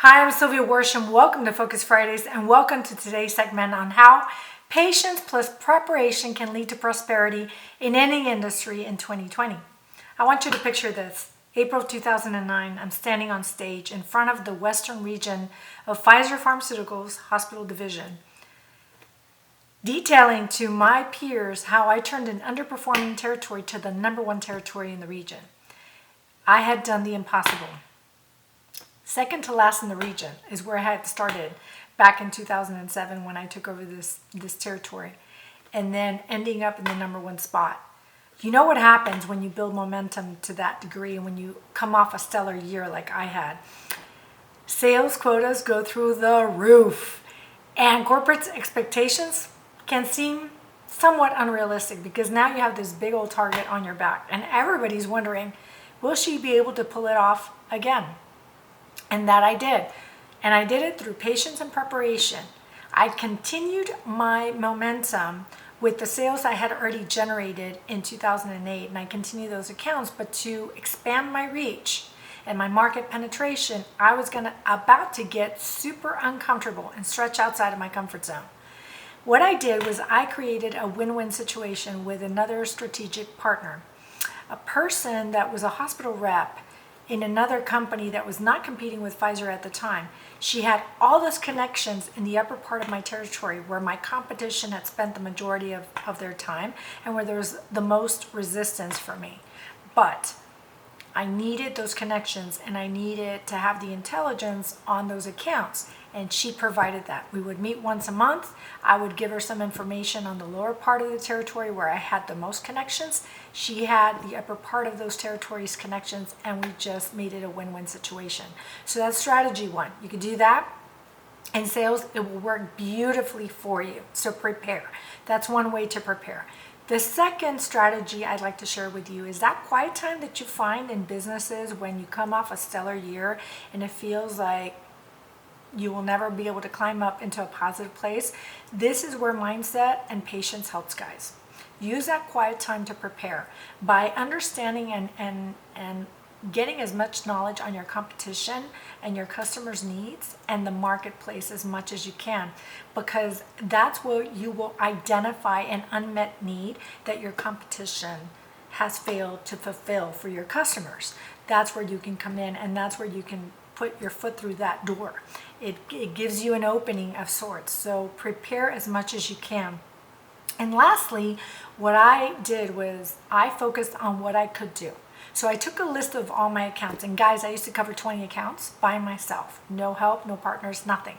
Hi, I'm Sylvia Worsham. Welcome to Focus Fridays and welcome to today's segment on how patience plus preparation can lead to prosperity in any industry in 2020. I want you to picture this. April 2009, I'm standing on stage in front of the Western region of Pfizer Pharmaceuticals Hospital Division, detailing to my peers how I turned an underperforming territory to the number one territory in the region. I had done the impossible. Second to last in the region is where I had started back in 2007 when I took over this territory, and then ending up in the number one spot. You know what happens when you build momentum to that degree and when you come off a stellar year like I had. Sales quotas go through the roof, and corporate expectations can seem somewhat unrealistic because now you have this big old target on your back and everybody's wondering, will she be able to pull it off again? And that I did. And I did it through patience and preparation. I continued my momentum with the sales I had already generated in 2008, and I continued those accounts, but to expand my reach and my market penetration, I was about to get super uncomfortable and stretch outside of my comfort zone. What I did was I created a win-win situation with another strategic partner, a person that was a hospital rep in another company that was not competing with Pfizer at the time. She had all those connections in the upper part of my territory where my competition had spent the majority of their time and where there was the most resistance for me. But I needed those connections and I needed to have the intelligence on those accounts, and she provided that. We would meet once a month. I would give her some information on the lower part of the territory where I had the most connections. She had the upper part of those territories connections, and we just made it a win-win situation. So that's strategy one. You can do that. In sales, it will work beautifully for you. So prepare. That's one way to prepare. The second strategy I'd like to share with you is that quiet time that you find in businesses when you come off a stellar year and it feels like you will never be able to climb up into a positive place. This is where mindset and patience helps, guys. Use that quiet time to prepare by understanding and getting as much knowledge on your competition and your customers' needs and the marketplace as much as you can, because that's where you will identify an unmet need that your competition has failed to fulfill for your customers. That's where you can come in, and that's where you can put your foot through that door. It gives you an opening of sorts. So prepare as much as you can. And lastly, what I did was I focused on what I could do. So I took a list of all my accounts, and guys, I used to cover 20 accounts by myself. No help, no partners, nothing.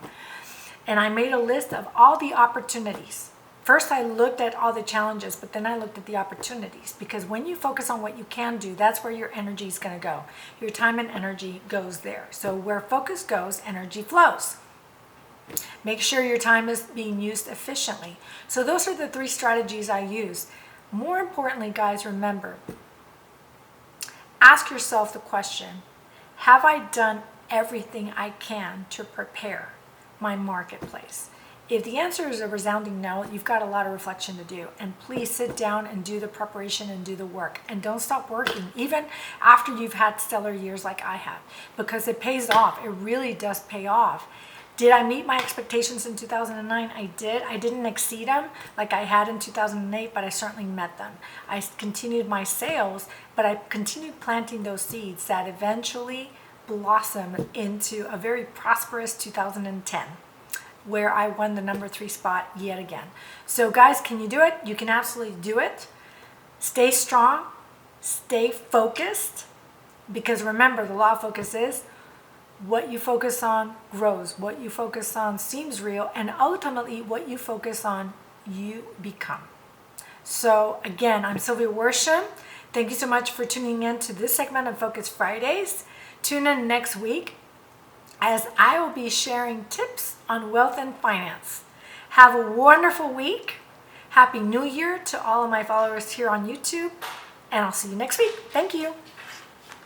And I made a list of all the opportunities. First, I looked at all the challenges, but then I looked at the opportunities, because when you focus on what you can do, that's where your energy is going to go. Your time and energy goes there. So where focus goes, energy flows. Make sure your time is being used efficiently. So those are the three strategies I use. More importantly, guys, remember, ask yourself the question, have I done everything I can to prepare my marketplace? If the answer is a resounding no, you've got a lot of reflection to do. And please sit down and do the preparation and do the work. And don't stop working, even after you've had stellar years like I have, because it pays off. It really does pay off. Did I meet my expectations in 2009? I did. I didn't exceed them like I had in 2008, but I certainly met them. I continued my sales, but I continued planting those seeds that eventually blossomed into a very prosperous 2010. Where I won the number 3 spot yet again. So guys, can you do it? You can absolutely do it. Stay strong, stay focused, because remember, the law of focus is what you focus on grows. What you focus on seems real, and ultimately what you focus on, you become. So again, I'm Sylvia Worsham. Thank you so much for tuning in to this segment of Focus Fridays. Tune in next week, as I will be sharing tips on wealth and finance. Have a wonderful week. Happy New Year to all of my followers here on YouTube, and I'll see you next week. Thank you.